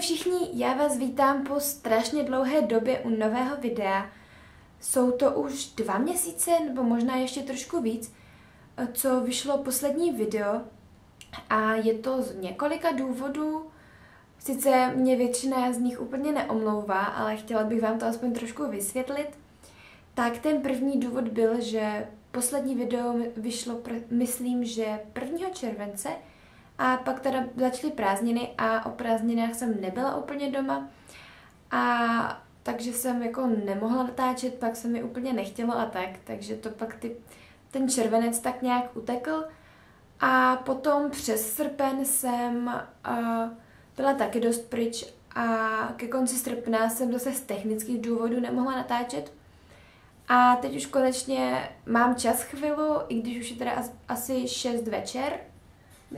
všichni, já vás vítám po strašně dlouhé době u nového videa. Jsou to už 2 měsíce, nebo možná ještě trošku víc, co vyšlo poslední video a je to z několika důvodů. Sice mě většina z nich úplně neomlouvá, ale chtěla bych vám to aspoň trošku vysvětlit. Tak ten první důvod byl, že poslední video vyšlo, myslím, že 1. července, a pak teda začaly prázdniny a o prázdninách jsem nebyla úplně doma. A takže jsem jako nemohla natáčet, pak se mi úplně nechtělo a tak, takže to pak ten červenec tak nějak utekl. A potom přes srpen jsem byla taky dost pryč a ke konci srpna jsem zase z technických důvodů nemohla natáčet. A teď už konečně mám čas chvilu, i když už je teda asi 6 večer,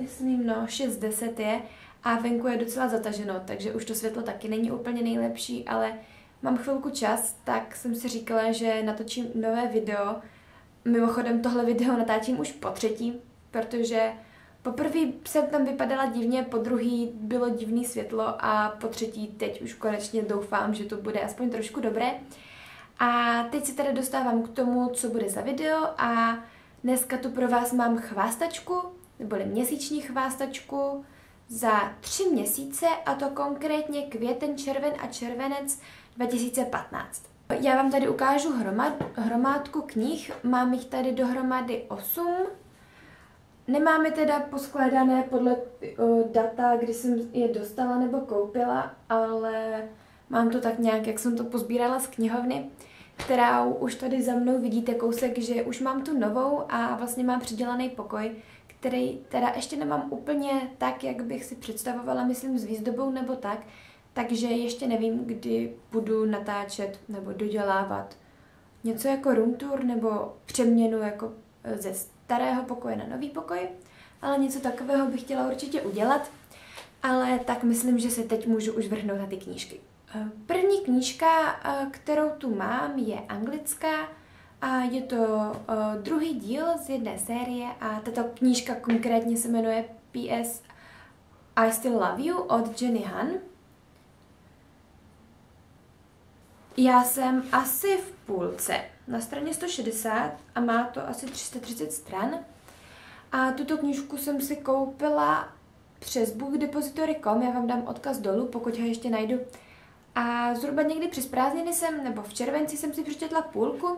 myslím, 6:10 je a venku je docela zataženo, takže už to světlo taky není úplně nejlepší, ale mám chvilku čas, tak jsem si říkala, že natočím nové video. Mimochodem tohle video natáčím už po 3., protože poprvé jsem tam vypadala divně, po druhý bylo divný světlo a po 3. teď už konečně doufám, že to bude aspoň trošku dobré. A teď se tedy dostávám k tomu, co bude za video a dneska tu pro vás mám chvástačku, neboli měsíční chvástačku za 3 měsíce, a to konkrétně květen, červen a červenec 2015. Já vám tady ukážu hromádku knih, mám jich tady dohromady 8. Nemám je teda poskládané podle data, kdy jsem je dostala nebo koupila, ale mám to tak nějak, jak jsem to pozbírala z knihovny, kterou už tady za mnou vidíte kousek, že už mám tu novou a vlastně mám přidělaný pokoj, který teda ještě nemám úplně tak, jak bych si představovala, myslím s výzdobou nebo tak, takže ještě nevím, kdy budu natáčet nebo dodělávat něco jako room tour nebo přeměnu jako ze starého pokoje na nový pokoj, ale něco takového bych chtěla určitě udělat, ale tak myslím, že se teď můžu už vrhnout na ty knížky. První knížka, kterou tu mám, je anglická a je to druhý díl z jedné série a tato knížka konkrétně se jmenuje P.S. I Still Love You od Jenny Han. Já jsem asi v půlce, na straně 160 a má to asi 330 stran. A tuto knížku jsem si koupila přes bookdepository.com, já vám dám odkaz dolů, pokud ho ještě najdu. A zhruba někdy přes prázdniny nebo v červenci jsem si přečetla půlku,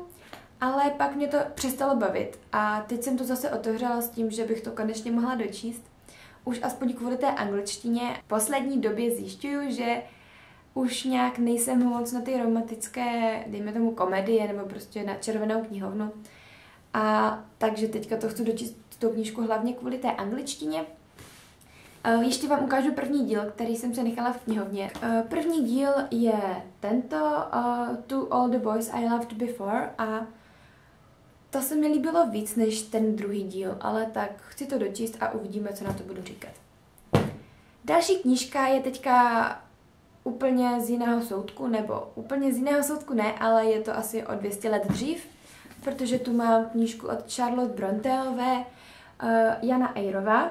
ale pak mě to přestalo bavit a teď jsem to zase otevřela s tím, že bych to konečně mohla dočíst. Už aspoň kvůli té angličtině. V poslední době zjišťuju, že už nějak nejsem moc na ty romantické, dejme tomu komedie nebo prostě na červenou knihovnu. A takže teďka to chci dočíst tu knížku hlavně kvůli té angličtině. Ještě vám ukážu první díl, který jsem se nechala v knihovně. První díl je tento, To All the Boys I Loved Before, a to se mi líbilo víc než ten druhý díl, ale tak chci to dočíst a uvidíme, co na to budu říkat. Další knížka je teďka úplně z jiného soudku, nebo úplně z jiného soudku ne, ale je to asi o 200 let dřív, protože tu mám knížku od Charlotte Bronteové, Jana Eyreova.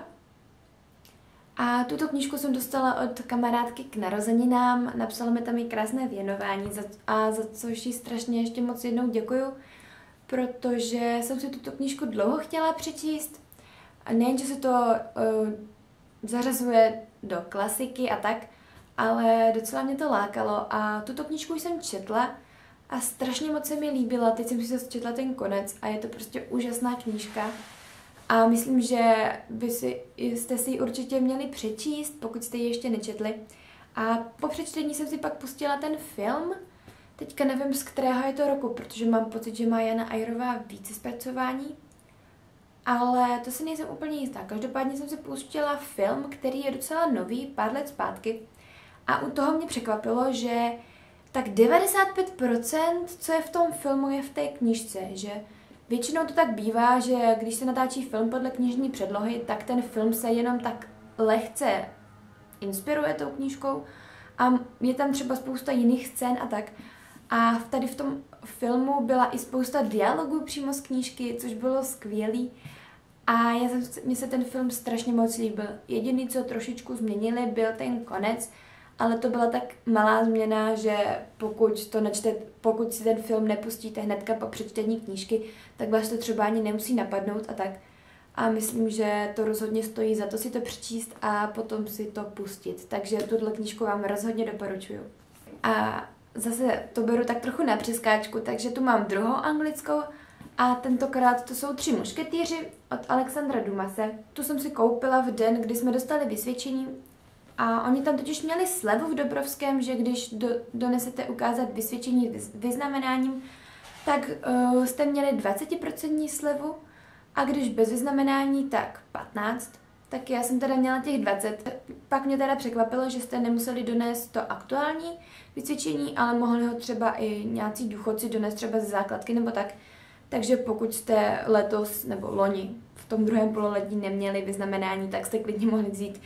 A tuto knížku jsem dostala od kamarádky k narozeninám, napsala mi tam i krásné věnování za což jí strašně ještě moc jednou děkuju, protože jsem si tuto knížku dlouho chtěla přečíst. A nejen, že se to zařazuje do klasiky a tak, ale docela mě to lákalo a tuto knížku jsem četla a strašně moc se mi líbila. Teď jsem si zase četla ten konec a je to prostě úžasná knížka. A myslím, že jste si ji určitě měli přečíst, pokud jste ji ještě nečetli. A po přečtení jsem si pak pustila ten film. Teďka nevím, z kterého je to roku, protože mám pocit, že má Jana Eyreová více zpracování. Ale to si nejsem úplně jistá. Každopádně jsem si pustila film, který je docela nový, pár let zpátky. A u toho mě překvapilo, že tak 95%, co je v tom filmu, je v té knížce, že většinou to tak bývá, že když se natáčí film podle knižní předlohy, tak ten film se jenom tak lehce inspiruje tou knížkou a je tam třeba spousta jiných scén a tak. A tady v tom filmu byla i spousta dialogů přímo z knížky, což bylo skvělý. A mně se ten film strašně moc líbil. Jediný, co trošičku změnili, byl ten konec ale to byla tak malá změna, že pokud si ten film nepustíte hnedka po přečtení knížky, tak vás to třeba ani nemusí napadnout a tak. A myslím, že to rozhodně stojí za to si to přečíst a potom si to pustit. Takže tuhle knížku vám rozhodně doporučuju. A zase to beru tak trochu na přeskáčku, takže tu mám druhou anglickou a tentokrát to jsou 3 mušketýři od Alexandra Dumase. Tu jsem si koupila v den, kdy jsme dostali vysvědčení a oni tam totiž měli slevu v Dobrovském, že když donesete ukázat vysvědčení vyznamenáním, tak jste měli 20% slevu a když bez vyznamenání, tak 15%. Tak já jsem teda měla těch 20. Pak mě teda překvapilo, že jste nemuseli donést to aktuální vysvědčení, ale mohli ho třeba i nějací důchodci donést třeba ze základky nebo tak. Takže pokud jste letos nebo loni v tom druhém pololetí neměli vyznamenání, tak jste klidně mohli vzít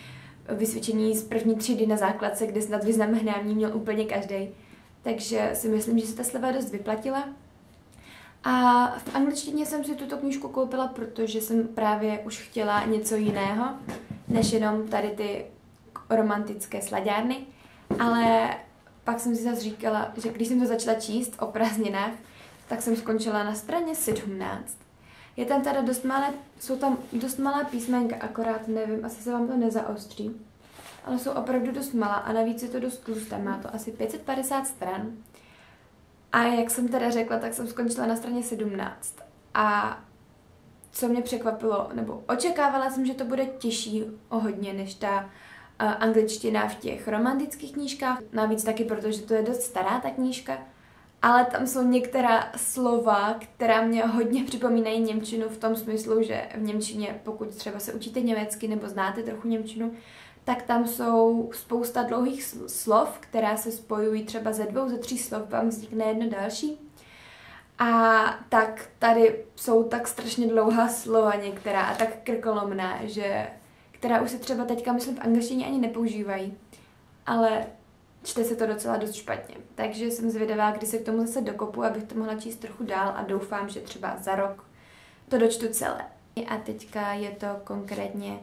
vysvědčení z první třídy na základce, kde snad vyznamenání měl úplně každý. Takže si myslím, že se ta sleva dost vyplatila. A v angličtině jsem si tuto knížku koupila, protože jsem právě už chtěla něco jiného, než jenom tady ty romantické slaďárny. Ale pak jsem si zase říkala, že když jsem to začala číst o prázdninách, tak jsem skončila na straně 17. Je tam teda jsou tam dost malá písmenka, akorát nevím, asi se vám to nezaostří. Ale jsou opravdu dost malá a navíc je to dost tlusté, má to asi 550 stran. A jak jsem teda řekla, tak jsem skončila na straně 17. A co mě překvapilo, nebo očekávala jsem, že to bude těžší o hodně než ta angličtina v těch romantických knížkách. Navíc taky, protože to je dost stará ta knížka. Ale tam jsou některá slova, která mě hodně připomínají němčinu v tom smyslu, že v němčině, pokud třeba se učíte německy nebo znáte trochu němčinu, tak tam jsou spousta dlouhých slov, která se spojují třeba ze 2, ze 3 slov, vám vznikne jedno další. A tak tady jsou tak strašně dlouhá slova některá a tak krkolomná, která už se třeba teďka, myslím, v angličtině ani nepoužívají. Ale čte se to docela dost špatně. Takže jsem zvědavá, kdy se k tomu zase dokopu, abych to mohla číst trochu dál a doufám, že třeba za rok to dočtu celé. A teďka je to konkrétně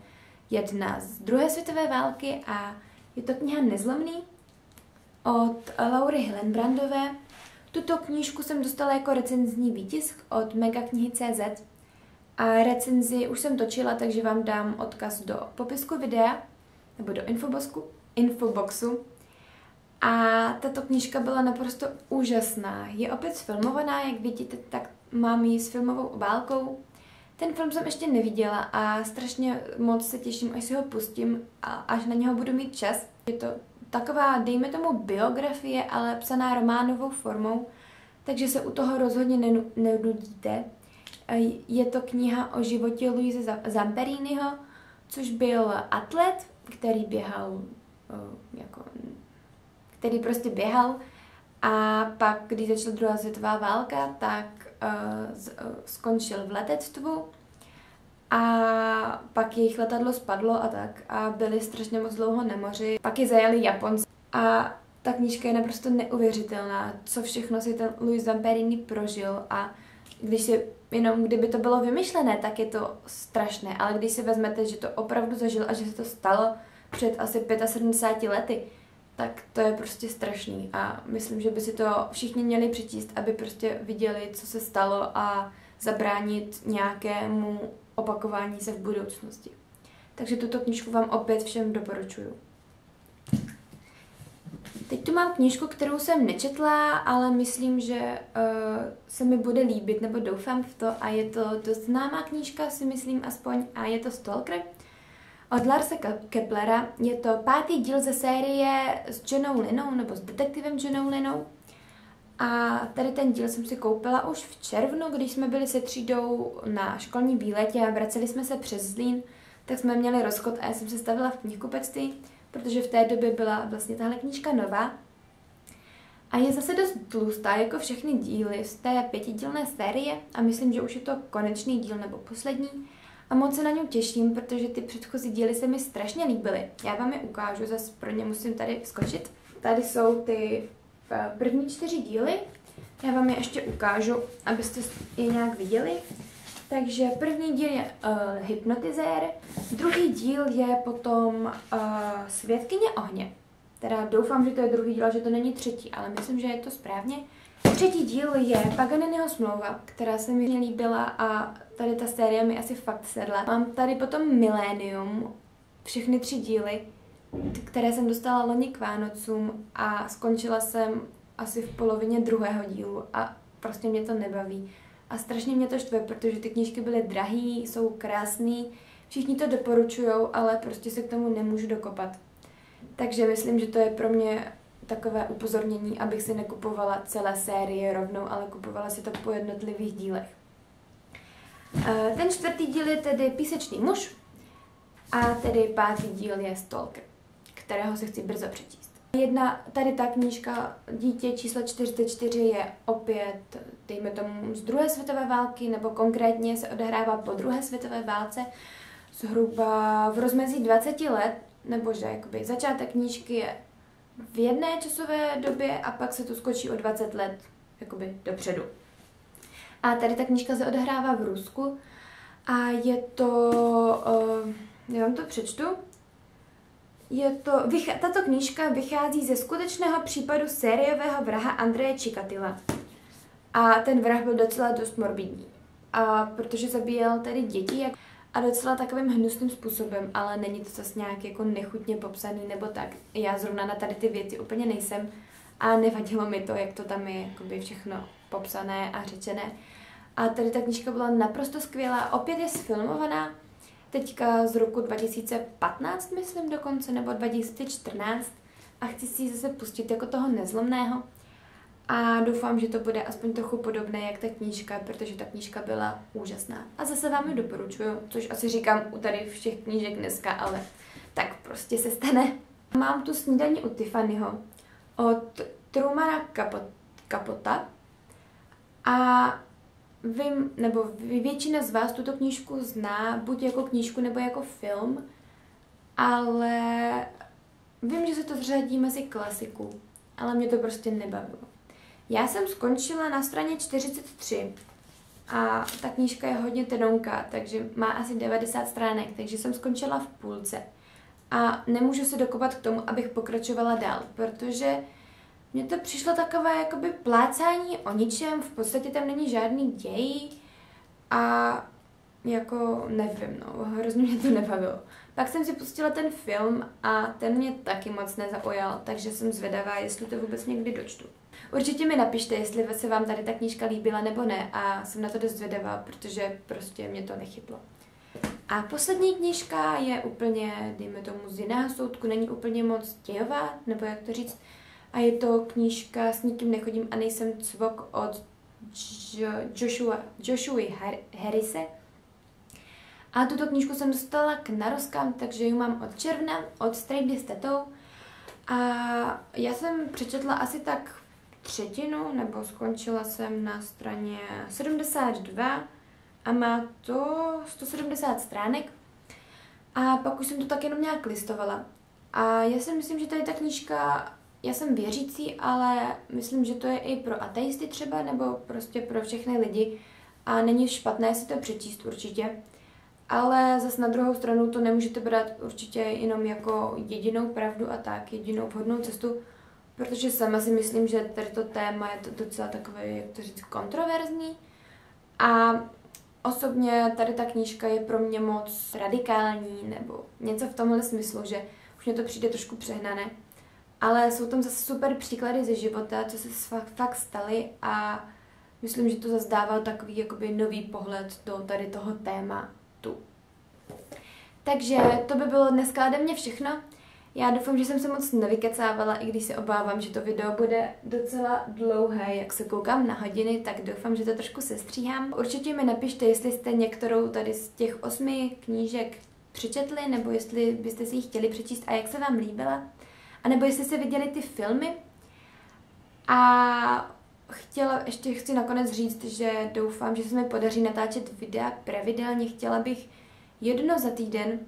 jedna z druhé světové války a je to kniha Nezlomný od Laury Hillenbrandové. Tuto knížku jsem dostala jako recenzní výtisk od megaknihy.cz a recenzi už jsem točila, takže vám dám odkaz do popisku videa nebo do infoboxu. A tato knížka byla naprosto úžasná. Je opět sfilmovaná, jak vidíte, tak mám ji s filmovou obálkou. Ten film jsem ještě neviděla a strašně moc se těším, až si ho pustím a až na něho budu mít čas. Je to taková, dejme tomu, biografie, ale psaná románovou formou, takže se u toho rozhodně nenudíte. Je to kniha o životě Luise Zamperiniho, což byl atlet, který prostě běhal a pak, když začala druhá světová válka, tak skončil v letectvu a pak jejich letadlo spadlo a tak a byli strašně moc dlouho na moři. Pak je zajali Japonci a ta knížka je naprosto neuvěřitelná, co všechno si ten Luis Zamperini prožil a kdyby to bylo vymyšlené, tak je to strašné, ale když si vezmete, že to opravdu zažil a že se to stalo před asi 75 lety, tak to je prostě strašný a myslím, že by si to všichni měli přečíst, aby prostě viděli, co se stalo a zabránit nějakému opakování se v budoucnosti. Takže tuto knížku vám opět všem doporučuju. Teď tu mám knížku, kterou jsem nečetla, ale myslím, že se mi bude líbit, nebo doufám v to a je to dost známá knížka, si myslím aspoň, a je to Stalker od Larse Keplera. Je to 5. díl ze série s Johnou Linou, nebo s detektivem Johnou Linou. A tady ten díl jsem si koupila už v červnu, když jsme byli se třídou na školní výletě a vraceli jsme se přes Zlín, tak jsme měli rozchod a já jsem se stavila v knihkupectví, protože v té době byla vlastně tahle knížka nová. A je zase dost tlustá, jako všechny díly z té 5dílné série a myslím, že už je to konečný díl nebo poslední. A moc se na něj těším, protože ty předchozí díly se mi strašně líbily. Já vám je ukážu, zase pro ně musím tady skočit. Tady jsou ty první 4 díly. Já vám je ještě ukážu, abyste je nějak viděli. Takže první díl je hypnotizér, druhý díl je potom Svědkyně ohně. Teda doufám, že to je druhý díl, že to není třetí, ale myslím, že je to správně. Třetí díl je Paganiniho smlouva, která se mi líbila a tady ta série mi asi fakt sedla. Mám tady potom Milénium, všechny 3 díly, které jsem dostala loni k Vánocům a skončila jsem asi v polovině druhého dílu a prostě mě to nebaví. A strašně mě to štve, protože ty knížky byly drahý, jsou krásný, všichni to doporučujou, ale prostě se k tomu nemůžu dokopat. Takže myslím, že to je pro mě takové upozornění, abych si nekupovala celé série rovnou, ale kupovala si to po jednotlivých dílech. Ten 4. díl je tedy Písečný muž a tedy 5. díl je Stalker, kterého se chci brzo přečíst. Tady ta knížka Dítě číslo 44 je opět, dejme tomu, z druhé světové války, nebo konkrétně se odehrává po druhé světové válce, zhruba v rozmezí 20 let, nebože jakoby začátek knížky je v jedné časové době a pak se to skočí o 20 let jakoby dopředu. A tady ta knížka se odehrává v Rusku a je to, já vám to přečtu, tato knížka vychází ze skutečného případu sériového vraha Andreje Čikatila. A ten vrah byl docela dost morbidní. A protože zabíjel tedy děti a docela takovým hnusným způsobem, ale není to zase nějak jako nechutně popsaný nebo tak. Já zrovna na tady ty věci úplně nejsem a nevadilo mi to, jak to tam je jakoby všechno popsané a řečené. A tady ta knížka byla naprosto skvělá, opět je sfilmovaná, teďka z roku 2015, myslím dokonce, nebo 2014 a chci si ji zase pustit jako toho nezlomného a doufám, že to bude aspoň trochu podobné jak ta knížka, protože ta knížka byla úžasná. A zase vám ji doporučuju, což asi říkám u tady všech knížek dneska, ale tak prostě se stane. Mám tu Snídaní u Tiffanyho od Trumana Capota a vím, nebo většina z vás tuto knížku zná, buď jako knížku, nebo jako film, ale vím, že se to řadí mezi klasiku, ale mě to prostě nebavilo. Já jsem skončila na straně 43 a ta knížka je hodně tenonká, takže má asi 90 stránek, takže jsem skončila v půlce. A nemůžu se dokopat k tomu, abych pokračovala dál, protože mně to přišlo takové jakoby plácání o ničem, v podstatě tam není žádný děj a jako nevím, no, hrozně mě to nebavilo. Pak jsem si pustila ten film a ten mě taky moc nezaujal, takže jsem zvědavá, jestli to vůbec někdy dočtu. Určitě mi napište, jestli se vám tady ta knížka líbila nebo ne a jsem na to dost zvědavá, protože prostě mě to nechytlo. A poslední knížka je úplně, dejme tomu, z jiného soudku, není úplně moc dějová, nebo jak to říct, a je to knížka S nikým nechodím a nejsem cvok od Joshua Harrise. A tuto knížku jsem dostala k narozkám, takže ji mám od června, od Strejdy s tetou. A já jsem přečetla asi tak třetinu, nebo skončila jsem na straně 72 a má to 170 stránek. A pak už jsem to tak jenom nějak listovala. A já si myslím, že tady ta knížka, já jsem věřící, ale myslím, že to je i pro ateisty třeba, nebo prostě pro všechny lidi. A není špatné si to přečíst určitě. Ale zase na druhou stranu to nemůžete brát určitě jenom jako jedinou pravdu a tak, jedinou vhodnou cestu, protože sama si myslím, že tady to téma je to docela takové, jak to říct, kontroverzní. A osobně tady ta knížka je pro mě moc radikální, nebo něco v tomhle smyslu, že už mě to přijde trošku přehnané. Ale jsou tam zase super příklady ze života, co se fakt staly a myslím, že to zase dává takový jakoby nový pohled do tady toho tématu. Takže to by bylo dneska ode mě všechno. Já doufám, že jsem se moc nevykecávala, i když se obávám, že to video bude docela dlouhé, jak se koukám na hodiny, tak doufám, že to trošku sestříhám. Určitě mi napište, jestli jste některou tady z těch 8 knížek přečetli, nebo jestli byste si ji chtěli přečíst a jak se vám líbila. A nebo jestli jste viděli ty filmy. A chci nakonec říct, že doufám, že se mi podaří natáčet videa pravidelně. Chtěla bych jedno za týden,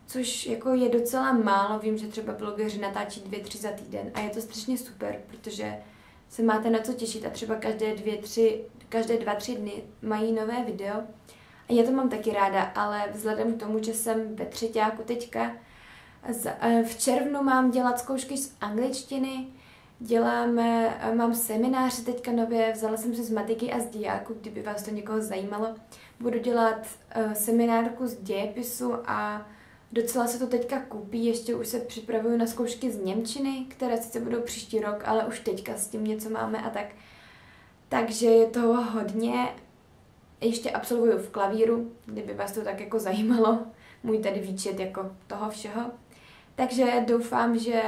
což jako je docela málo. Vím, že třeba blogeři natáčí 2-3 za týden a je to strašně super, protože se máte na co těšit a třeba každé 2-3 dny mají nové video. A já to mám taky ráda, ale vzhledem k tomu, že jsem ve třeťáku teďka, V červnu mám dělat zkoušky z angličtiny, mám semináře teďka nově, vzala jsem se z matiky a z diáku, kdyby vás to někoho zajímalo. Budu dělat seminárku z dějepisu a docela se to teďka kupí, ještě už se připravuju na zkoušky z němčiny, které sice budou příští rok, ale už teďka s tím něco máme a tak. Takže je toho hodně. Ještě absolvuju v klavíru, kdyby vás to tak jako zajímalo, můj tady výčet jako toho všeho. Takže doufám, že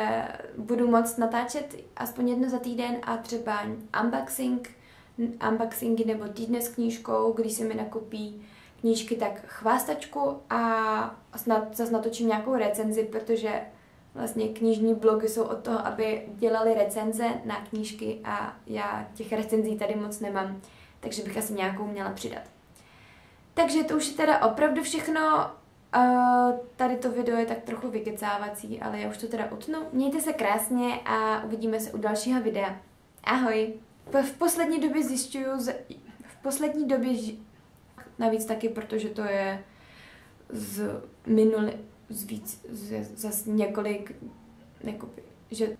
budu moct natáčet aspoň jedno za týden a třeba unboxingy nebo týdne s knížkou, když se mi nakupí knížky, tak chvástačku a snad zase natočím nějakou recenzi, protože vlastně knižní blogy jsou od toho, aby dělali recenze na knížky a já těch recenzí tady moc nemám, takže bych asi nějakou měla přidat. Takže to už je teda opravdu všechno. Tady to video je tak trochu vykecávací, ale já už to teda utnu. Mějte se krásně a uvidíme se u dalšího videa. Ahoj! V poslední době navíc taky, protože to je zase několik, jakoby, že